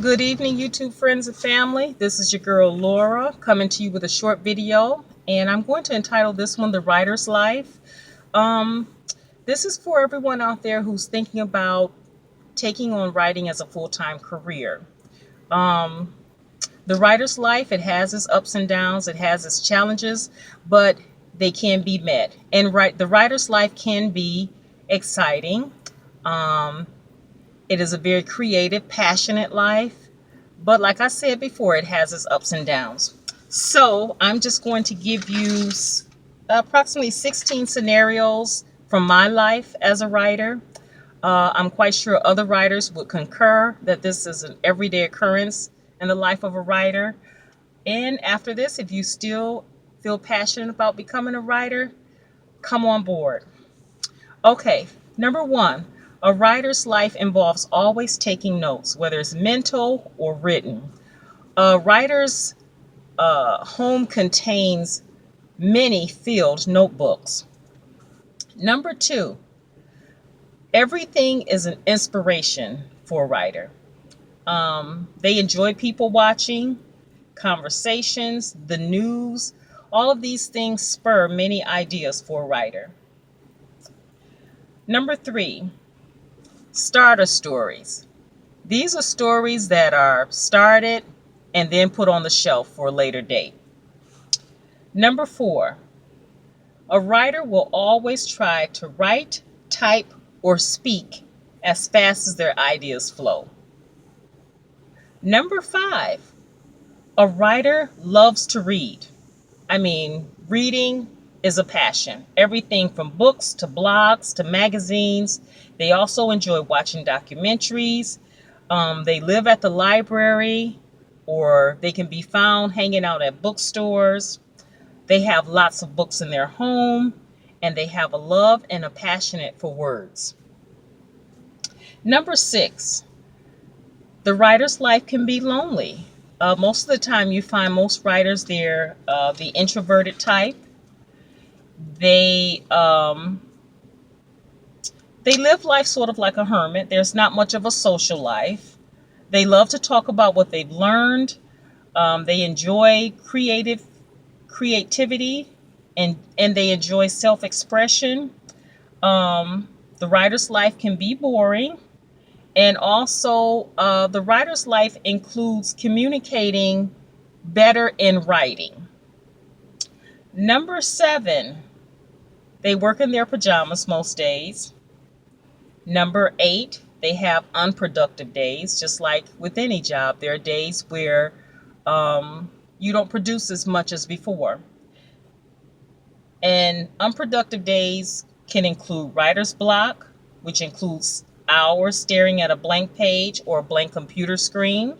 Good evening, YouTube friends and family. This is your girl Laura coming to you with a short video, and I'm going to entitle this one The Writer's Life. Um, this is for everyone out there who's thinking about taking on writing as a full time career. Um, the writer's life, it has its ups and downs, it has its challenges, but they can be met. And the writer's life can be exciting. Um, it is a very creative, passionate life. But like I said before, it has its ups and downs. So I'm just going to give you approximately 16 scenarios from my life as a writer. I'm quite sure other writers would concur that this is an everyday occurrence in the life of a writer. And after this, if you still feel passionate about becoming a writer, come on board. Okay, number one, a writer's life involves always taking notes, whether it's mental or written. A writer's home contains many filled notebooks. Number two, everything is an inspiration for a writer. They enjoy people watching, conversations, the news. All of these things spur many ideas for a writer. Number three, starter stories. These are stories that are started and then put on the shelf for a later date. Number four, a writer will always try to write, type, or speak as fast as their ideas flow. Number five, a writer loves to read. Reading is a passion. Everything from books to blogs to magazines. They also enjoy watching documentaries. They live at the library, or they can be found hanging out at bookstores. They have lots of books in their home, and they have a love and a passionate for words. Number six, the writer's life can be lonely. Most of the time, you find most writers, they're the introverted type. They they live life sort of like a hermit. There's not much of a social life. They love to talk about what they've learned. They enjoy creativity, and they enjoy self-expression. The writer's life can be boring, and also the writer's life includes communicating better in writing. Number seven, they work in their pajamas most days. Number eight, they have unproductive days. Just like with any job, there are days where you don't produce as much as before. And unproductive days can include writer's block, which includes hours staring at a blank page or a blank computer screen.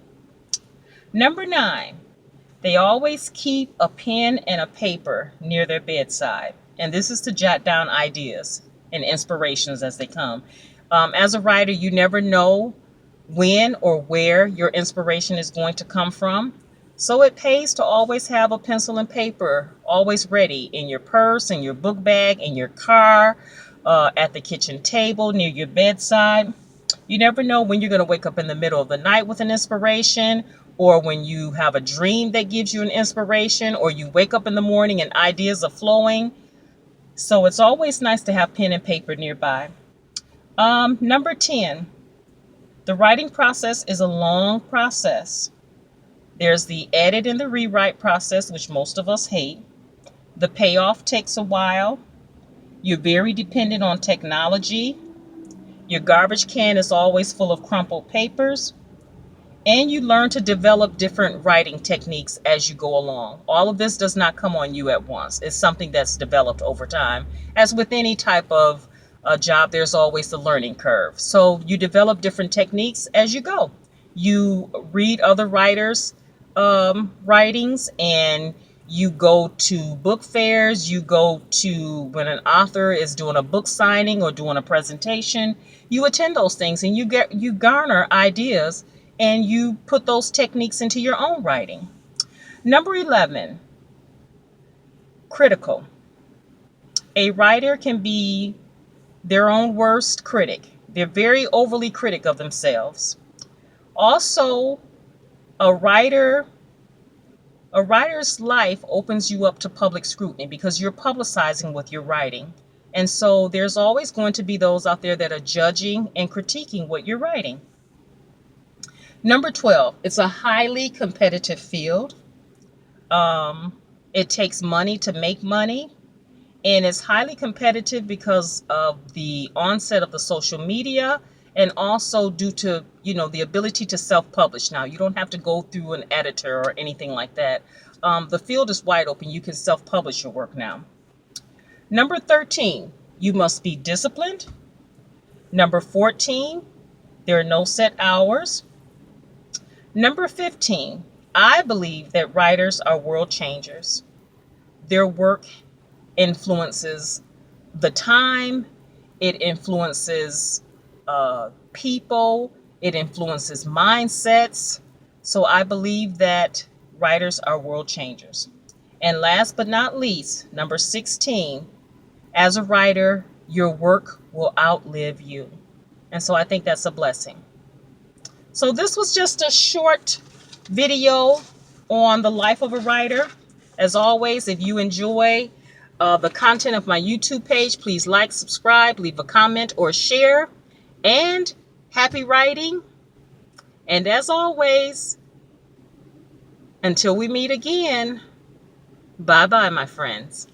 Number nine, they always keep a pen and a paper near their bedside. And this is to jot down ideas and inspirations as they come. As a writer, you never know when or where your inspiration is going to come from. So it pays to always have a pencil and paper always ready in your purse, in your book bag, in your car, at the kitchen table, near your bedside. You never know when you're going to wake up in the middle of the night with an inspiration, or when you have a dream that gives you an inspiration, or you wake up in the morning and ideas are flowing. So it's always nice to have pen and paper nearby. Number 10, the writing process is a long process. There's the edit and the rewrite process, which most of us hate. The payoff takes a while. You're very dependent on technology. Your garbage can is always full of crumpled papers. And you learn to develop different writing techniques as you go along. All of this does not come on you at once. It's something that's developed over time. As with any type of job, there's always the learning curve. So you develop different techniques as you go. You read other writers' writings, and you go to book fairs. You go to when an author is doing a book signing or doing a presentation. You attend those things, and you garner ideas, and you put those techniques into your own writing. Number 11, critical. A writer can be their own worst critic. They're very overly critic of themselves. Also, a writer a writer's life opens you up to public scrutiny because you're publicizing what you're writing. And so there's always going to be those out there that are judging and critiquing what you're writing. Number 12, it's a highly competitive field. It takes money to make money, and it's highly competitive because of the onset of the social media, and also due to the ability to self-publish. Now, you don't have to go through an editor or anything like that. The field is wide open. You can self-publish your work now. Number 13, you must be disciplined. Number 14, there are no set hours. Number 15, I believe that writers are world changers. Their work influences the time, it influences people, it influences mindsets. So I believe that writers are world changers. And last but not least, number 16, as a writer, your work will outlive you. And so I think that's a blessing. So this was just a short video on the life of a writer. As always, if you enjoy the content of my YouTube page, please like, subscribe, leave a comment, or share. And happy writing. And as always, until we meet again, bye-bye, my friends.